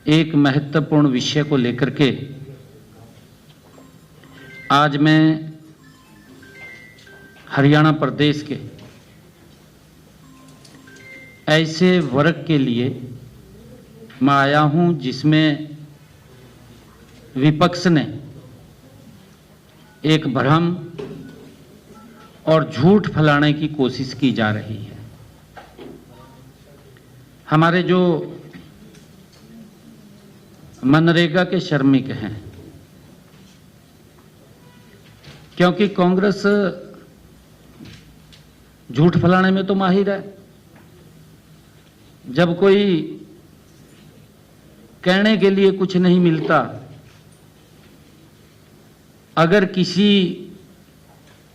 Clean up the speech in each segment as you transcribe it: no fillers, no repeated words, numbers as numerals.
एक महत्वपूर्ण विषय को लेकर के आज मैं हरियाणा प्रदेश के ऐसे वर्ग के लिए मैं आया हूं जिसमें विपक्ष ने एक भ्रम और झूठ फैलाने की कोशिश की जा रही है। हमारे जो मनरेगा के श्रमिक हैं, क्योंकि कांग्रेस झूठ फैलाने में तो माहिर है। जब कोई कहने के लिए कुछ नहीं मिलता, अगर किसी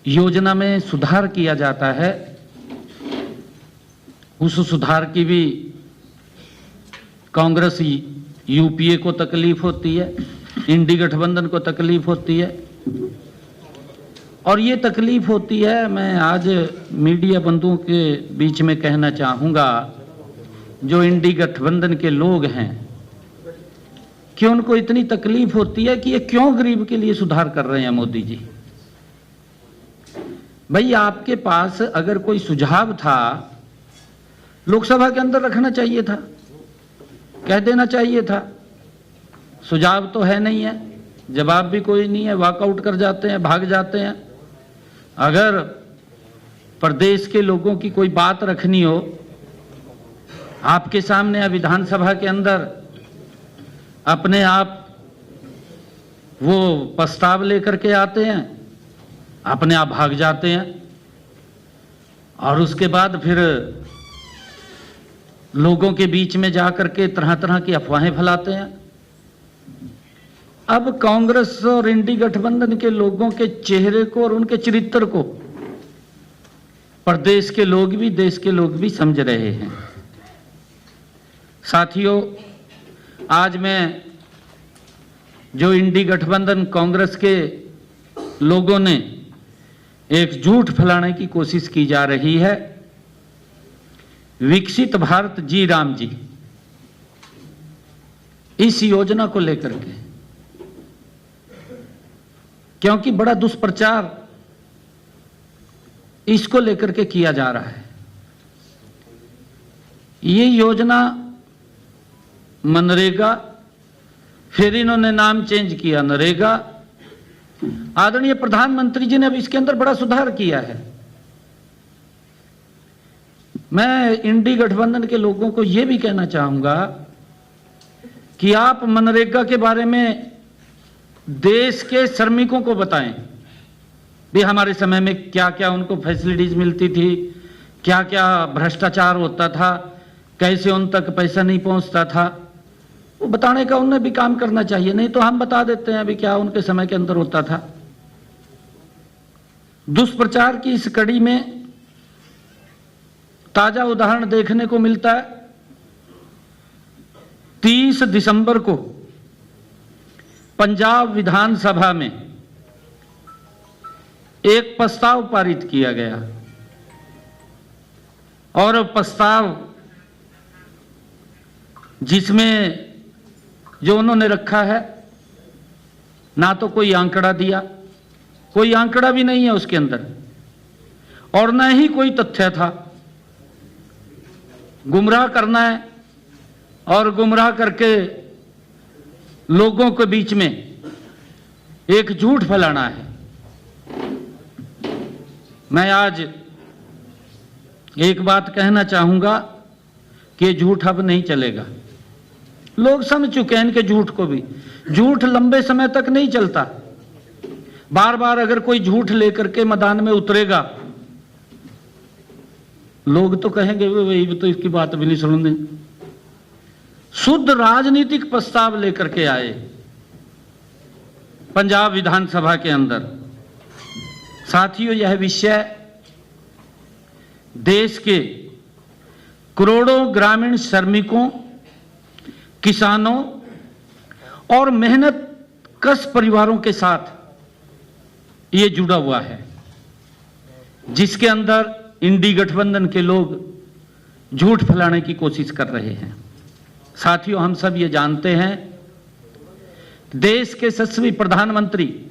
योजना में सुधार किया जाता है, उस सुधार की भी कांग्रेस यूपीए को तकलीफ होती है, इंडी गठबंधन को तकलीफ होती है। और ये तकलीफ होती है, मैं आज मीडिया बंधुओं के बीच में कहना चाहूँगा, जो इंडी गठबंधन के लोग हैं कि उनको इतनी तकलीफ होती है कि ये क्यों गरीब के लिए सुधार कर रहे हैं मोदी जी। भाई, आपके पास अगर कोई सुझाव था, लोकसभा के अंदर रखना चाहिए था, कह देना चाहिए था। सुझाव तो है नहीं है, जवाब भी कोई नहीं है, वॉकआउट कर जाते हैं, भाग जाते हैं। अगर प्रदेश के लोगों की कोई बात रखनी हो, आपके सामने विधानसभा के अंदर अपने आप वो प्रस्ताव लेकर के आते हैं, अपने आप भाग जाते हैं और उसके बाद फिर लोगों के बीच में जाकर के तरह तरह की अफवाहें फैलाते हैं। अब कांग्रेस और इंडी गठबंधन के लोगों के चेहरे को और उनके चरित्र को प्रदेश के लोग भी, देश के लोग भी समझ रहे हैं। साथियों, आज मैं जो इंडी गठबंधन कांग्रेस के लोगों ने एक झूठ फैलाने की कोशिश की जा रही है, विकसित भारत जी राम जी, इस योजना को लेकर के, क्योंकि बड़ा दुष्प्रचार इसको लेकर के किया जा रहा है। ये योजना मनरेगा, फिर इन्होंने नाम चेंज किया नरेगा। आदरणीय प्रधानमंत्री जी ने अब इसके अंदर बड़ा सुधार किया है। मैं इंडी गठबंधन के लोगों को यह भी कहना चाहूंगा कि आप मनरेगा के बारे में देश के श्रमिकों को बताएं भी हमारे समय में क्या क्या उनको फैसिलिटीज मिलती थी, क्या क्या भ्रष्टाचार होता था, कैसे उन तक पैसा नहीं पहुंचता था। वो बताने का उन्हें भी काम करना चाहिए, नहीं तो हम बता देते हैं अभी क्या उनके समय के अंदर होता था। दुष्प्रचार की इस कड़ी में ताजा उदाहरण देखने को मिलता है। 30 दिसंबर को पंजाब विधानसभा में एक प्रस्ताव पारित किया गया और प्रस्ताव जिसमें जो उन्होंने रखा है, ना तो कोई आंकड़ा दिया, कोई आंकड़ा भी नहीं है उसके अंदर, और न ही कोई तथ्य था। गुमराह करना है और गुमराह करके लोगों के बीच में एक झूठ फैलाना है। मैं आज एक बात कहना चाहूंगा कि झूठ अब नहीं चलेगा। लोग समझ चुके हैं इनके झूठ को भी। झूठ लंबे समय तक नहीं चलता। बार बार अगर कोई झूठ लेकर के मैदान में उतरेगा, लोग तो कहेंगे वही तो इसकी बात भी नहीं सुनने। शुद्ध राजनीतिक प्रस्ताव लेकर के आए पंजाब विधानसभा के अंदर। साथियों, यह विषय देश के करोड़ों ग्रामीण श्रमिकों, किसानों और मेहनत कश परिवारों के साथ ये जुड़ा हुआ है, जिसके अंदर इंडी गठबंधन के लोग झूठ फैलाने की कोशिश कर रहे हैं। साथियों, हम सब ये जानते हैं, देश के यशस्वी प्रधानमंत्री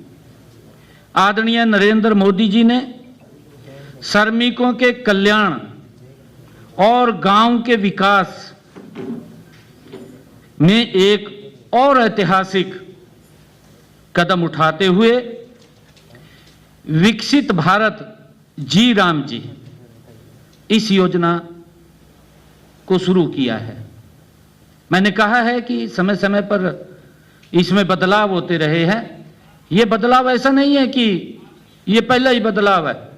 आदरणीय नरेंद्र मोदी जी ने श्रमिकों के कल्याण और गांव के विकास में एक और ऐतिहासिक कदम उठाते हुए विकसित भारत जी राम जी इस योजना को शुरू किया है। मैंने कहा है कि समय समय पर इसमें बदलाव होते रहे हैं। ये बदलाव ऐसा नहीं है कि ये पहला ही बदलाव है,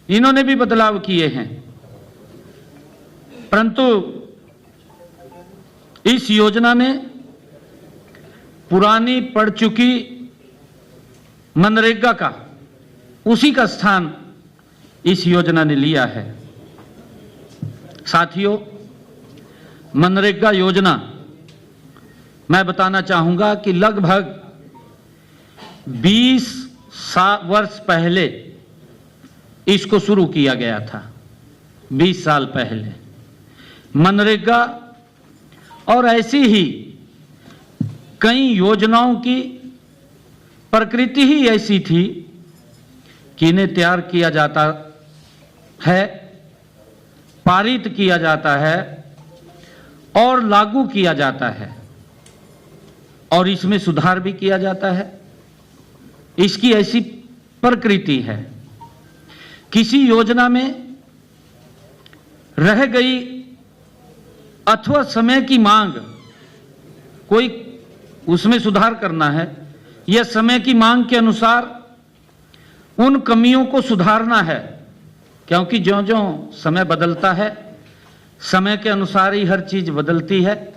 इन्होंने भी बदलाव किए हैं, परंतु इस योजना ने पुरानी पड़ चुकी मनरेगा का उसी का स्थान इस योजना ने लिया है। साथियों, मनरेगा योजना मैं बताना चाहूंगा कि लगभग 20 वर्ष पहले इसको शुरू किया गया था। 20 साल पहले मनरेगा और ऐसी ही कई योजनाओं की प्रकृति ही ऐसी थी कि इन्हें तैयार किया जाता है, पारित किया जाता है और लागू किया जाता है और इसमें सुधार भी किया जाता है। इसकी ऐसी प्रकृति है। किसी योजना में रह गई अथवा समय की मांग, कोई उसमें सुधार करना है या समय की मांग के अनुसार उन कमियों को सुधारना है, क्योंकि ज्यों-ज्यों समय बदलता है, समय के अनुसार ही हर चीज बदलती है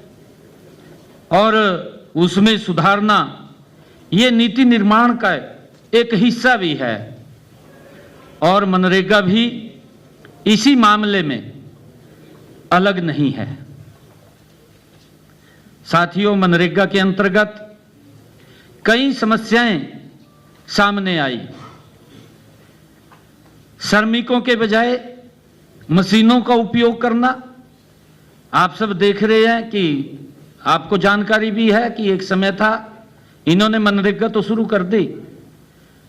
और उसमें सुधारना ये नीति निर्माण का एक हिस्सा भी है और मनरेगा भी इसी मामले में अलग नहीं है। साथियों, मनरेगा के अंतर्गत कई समस्याएं सामने आई। श्रमिकों के बजाय मशीनों का उपयोग करना, आप सब देख रहे हैं कि आपको जानकारी भी है कि एक समय था इन्होंने मनरेगा तो शुरू कर दी,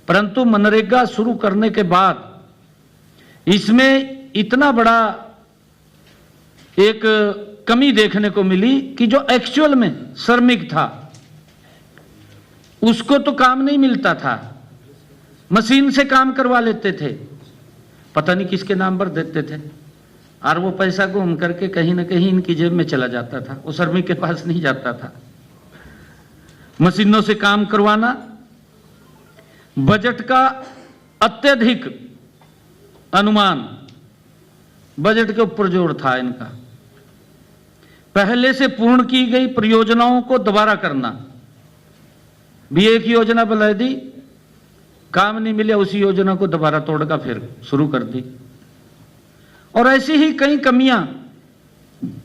परंतु मनरेगा शुरू करने के बाद इसमें इतना बड़ा एक कमी देखने को मिली कि जो एक्चुअल में श्रमिक था उसको तो काम नहीं मिलता था, मशीन से काम करवा लेते थे, पता नहीं किसके नाम पर देते थे और वो पैसा घूम करके कहीं ना कहीं इनकी जेब में चला जाता था, वो श्रमिक के पास नहीं जाता था। मशीनों से काम करवाना, बजट का अत्यधिक अनुमान, बजट के ऊपर जोर था इनका। पहले से पूर्ण की गई परियोजनाओं को दोबारा करना, भी एक योजना बना दी, काम नहीं मिला, उसी योजना को दोबारा तोड़कर फिर शुरू कर दी और ऐसी ही कई कमियां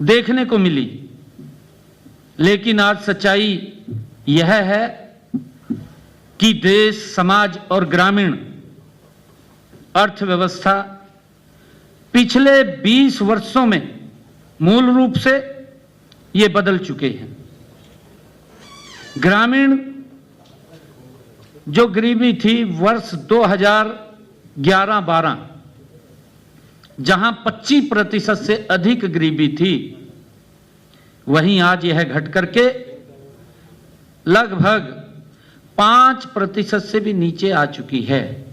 देखने को मिली। लेकिन आज सच्चाई यह है कि देश, समाज और ग्रामीण अर्थव्यवस्था पिछले 20 वर्षों में मूल रूप से ये बदल चुके हैं। ग्रामीण जो गरीबी थी वर्ष 2011-12, जहां 25% से अधिक गरीबी थी, वहीं आज यह घट करके लगभग 5% से भी नीचे आ चुकी है।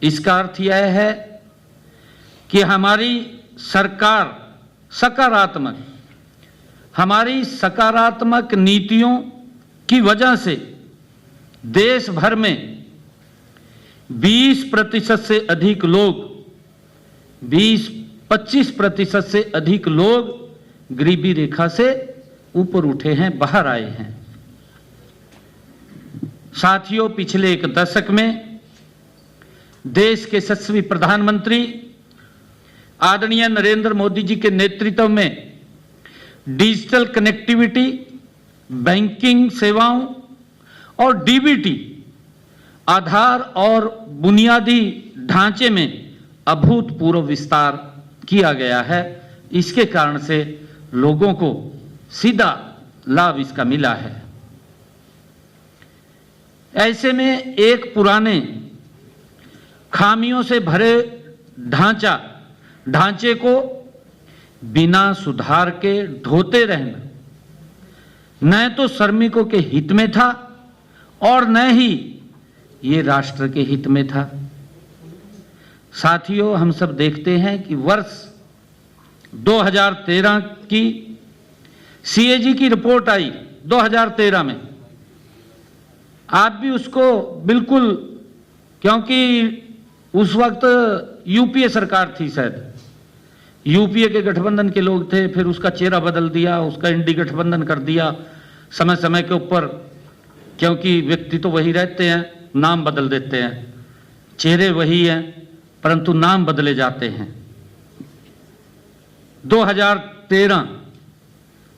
इसका अर्थ यह है कि हमारी सरकार हमारी सकारात्मक नीतियों की वजह से देश भर में 20% से अधिक लोग, 20-25% से अधिक लोग गरीबी रेखा से ऊपर उठे हैं, बाहर आए हैं। साथियों, पिछले एक दशक में देश के यशस्वी प्रधानमंत्री आदरणीय नरेंद्र मोदी जी के नेतृत्व में डिजिटल कनेक्टिविटी, बैंकिंग सेवाओं और डीबीटी आधार और बुनियादी ढांचे में अभूतपूर्व विस्तार किया गया है। इसके कारण से लोगों को सीधा लाभ इसका मिला है। ऐसे में एक पुराने खामियों से भरे ढांचे को बिना सुधार के ढोते रहना न तो श्रमिकों के हित में था और न ही ये राष्ट्र के हित में था। साथियों, हम सब देखते हैं कि वर्ष 2013 की सीएजी की रिपोर्ट आई 2013 में। आप भी उसको बिल्कुल, क्योंकि उस वक्त यूपीए सरकार थी, शायद यूपीए के गठबंधन के लोग थे, फिर उसका चेहरा बदल दिया, उसका इंडी गठबंधन कर दिया समय समय के ऊपर, क्योंकि व्यक्ति तो वही रहते हैं, नाम बदल देते हैं, चेहरे वही हैं परंतु नाम बदले जाते हैं। 2013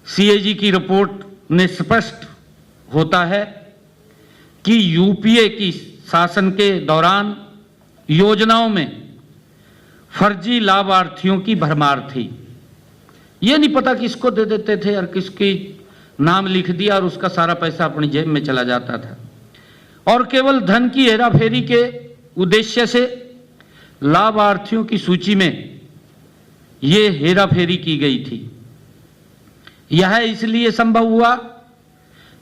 सीएजी की रिपोर्ट ने स्पष्ट होता है कि यूपीए की शासन के दौरान योजनाओं में फर्जी लाभार्थियों की भरमार थी। ये नहीं पता किसको दे देते थे और किसकी नाम लिख दिया और उसका सारा पैसा अपनी जेब में चला जाता था, और केवल धन की हेराफेरी के उद्देश्य से लाभार्थियों की सूची में ये हेराफेरी की गई थी। यह इसलिए संभव हुआ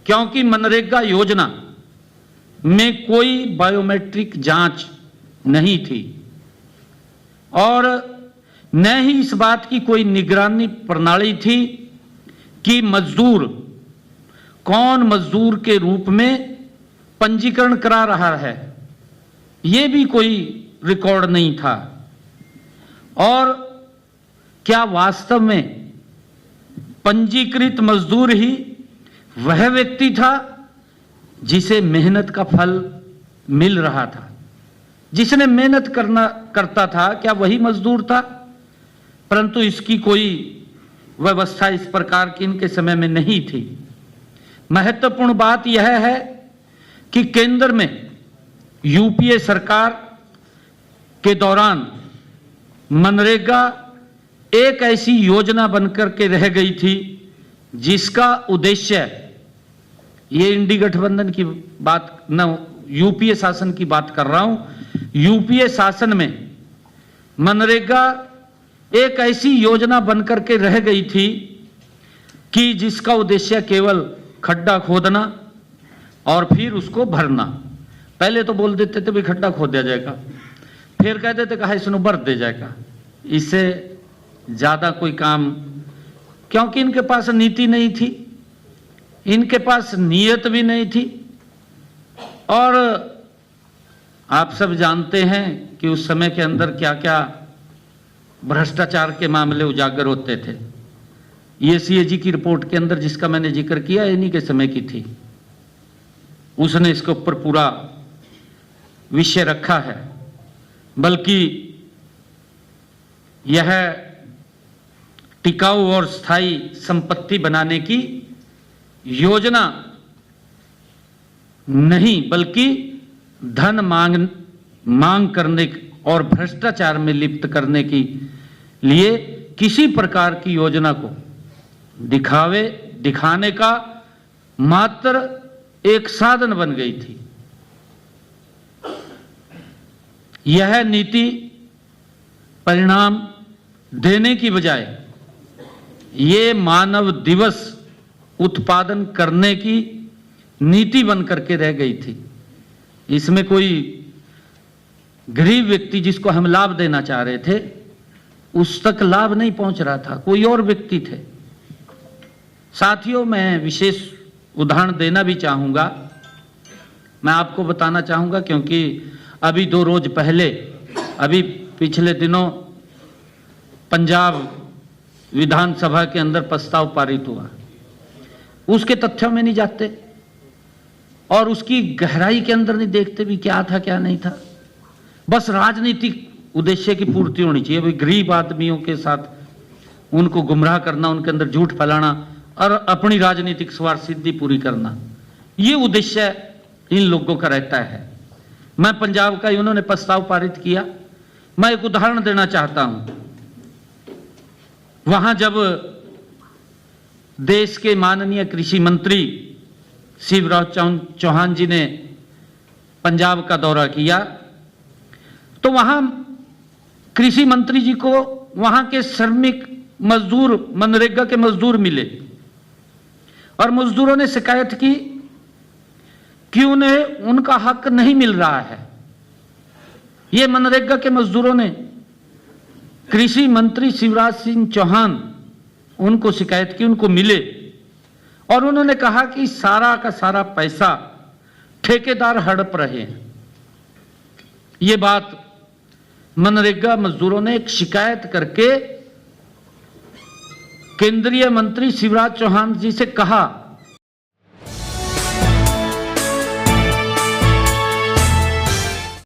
क्योंकि मनरेगा योजना में कोई बायोमेट्रिक जांच नहीं थी और न ही इस बात की कोई निगरानी प्रणाली थी कि मजदूर कौन मजदूर के रूप में पंजीकरण करा रहा है, ये भी कोई रिकॉर्ड नहीं था। और क्या वास्तव में पंजीकृत मजदूर ही वह व्यक्ति था जिसे मेहनत का फल मिल रहा था? जिसने मेहनत करता था, क्या वही मजदूर था? परंतु इसकी कोई व्यवस्था इस प्रकार की इनके समय में नहीं थी। महत्वपूर्ण बात यह है कि केंद्र में यूपीए सरकार के दौरान मनरेगा एक ऐसी योजना बनकर के रह गई थी जिसका उद्देश्य, ये इंडी गठबंधन की बात न, यूपीए शासन की बात कर रहा हूं, यूपीए शासन में मनरेगा एक ऐसी योजना बनकर के रह गई थी कि जिसका उद्देश्य केवल खड्डा खोदना और फिर उसको भरना। पहले तो बोल देते थे भाई खड्डा खोद दिया जाएगा, फिर कहते थे कहा इसमें भर दे जाएगा। इससे ज्यादा कोई काम, क्योंकि इनके पास नीति नहीं थी, इनके पास नीयत भी नहीं थी। और आप सब जानते हैं कि उस समय के अंदर क्या क्या भ्रष्टाचार के मामले उजागर होते थे। ये सीएजी की रिपोर्ट के अंदर जिसका मैंने जिक्र किया इन्हीं के समय की थी, उसने इसके ऊपर पूरा विषय रखा है। बल्कि यह टिकाऊ और स्थायी संपत्ति बनाने की योजना नहीं बल्कि धन मांग करने और भ्रष्टाचार में लिप्त करने के लिए किसी प्रकार की योजना को दिखाने का मात्र एक साधन बन गई थी। यह नीति परिणाम देने की बजाय ये मानव दिवस उत्पादन करने की नीति बन करके रह गई थी। इसमें कोई गरीब व्यक्ति जिसको हम लाभ देना चाह रहे थे उस तक लाभ नहीं पहुंच रहा था, कोई और व्यक्ति थे। साथियों, मैं विशेष उदाहरण देना भी चाहूंगा, मैं आपको बताना चाहूंगा, क्योंकि अभी 2 रोज पहले, अभी पिछले दिनों पंजाब विधानसभा के अंदर प्रस्ताव पारित हुआ। उसके तथ्यों में नहीं जाते और उसकी गहराई के अंदर नहीं देखते भी क्या था क्या नहीं था। बस राजनीतिक उद्देश्य की पूर्ति होनी चाहिए, भाई गरीब आदमियों के साथ उनको गुमराह करना, उनके अंदर झूठ फैलाना और अपनी राजनीतिक स्वार्थ सिद्धि पूरी करना, ये उद्देश्य इन लोगों का रहता है। मैं पंजाब का उन्होंने प्रस्ताव पारित किया, मैं एक उदाहरण देना चाहता हूं। वहां जब देश के माननीय कृषि मंत्री शिवराज चौहान जी ने पंजाब का दौरा किया तो वहां कृषि मंत्री जी को वहां के श्रमिक मजदूर, मनरेगा के मजदूर मिले और मजदूरों ने शिकायत की कि उन्हें उनका हक नहीं मिल रहा है। ये मनरेगा के मजदूरों ने कृषि मंत्री शिवराज सिंह चौहान उनको शिकायत की, उनको मिले और उन्होंने कहा कि सारा का सारा पैसा ठेकेदार हड़प रहे हैं। ये बात मनरेगा मजदूरों ने एक शिकायत करके केंद्रीय मंत्री शिवराज चौहान जी से कहा